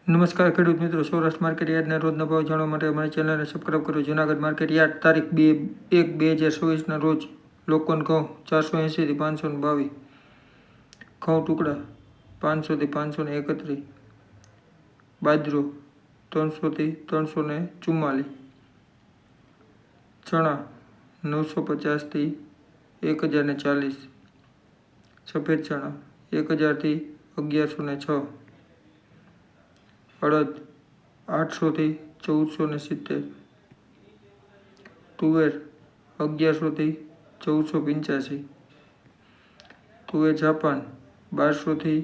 નમસ્કાર ખેડૂત મિત્રો, સૌરાષ્ટ્ર માર્કેટ યાર્ડના રોજના ભાવ જાણવા માટે અમારી ચેનલને સબસ્ક્રાઈબ કરો. જૂનાગઢ માર્કેટ યાર્ડ તારીખ 2/1/2024 રોજ લોકવન ઘઉં 480 થી 522, ઘઉં ટુકડા 500 થી 531, બાજરો 300 થી 344, ચણા 950 થી 1040, સફેદ ચણા 1000 થી 1106, અડદ 800 થી 1470, તુવેર 1100 થી 1485, તુવેર જાપાન 1200 થી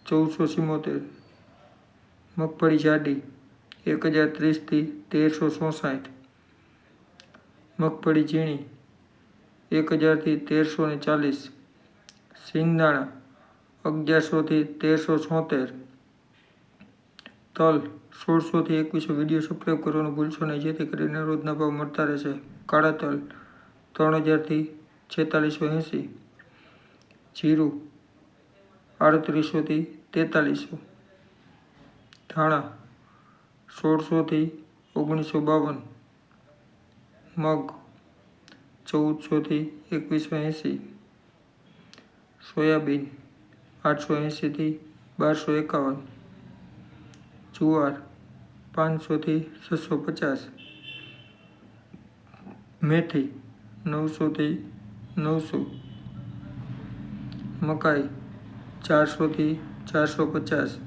1477, મગફળી જાડી 1030 થી 1364, મગફળી ઝીણી 1000 થી 1340, સિંગદાણા 1100 થી 1376, તલ 1600 થી 2100. વિડીયો સબસ્ક્રાઈબ કરવાનું ભૂલશો નહીં, જેથી કરીને રોજના ભાવ મળતા રહેશે. કાળા તલ 3000 થી 4680, જીરું 3800 થી 4300, ધાણા 1600 થી 1952, મગ 1400 થી 2180, સોયાબીન 880 થી 1251, જુવાર 500 થી 650, મેથી 900 થી 900, મકાઈ 400 થી 450,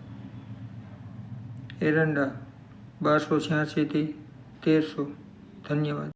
એરંડા 1286 થી 1300. ધન્યવાદ.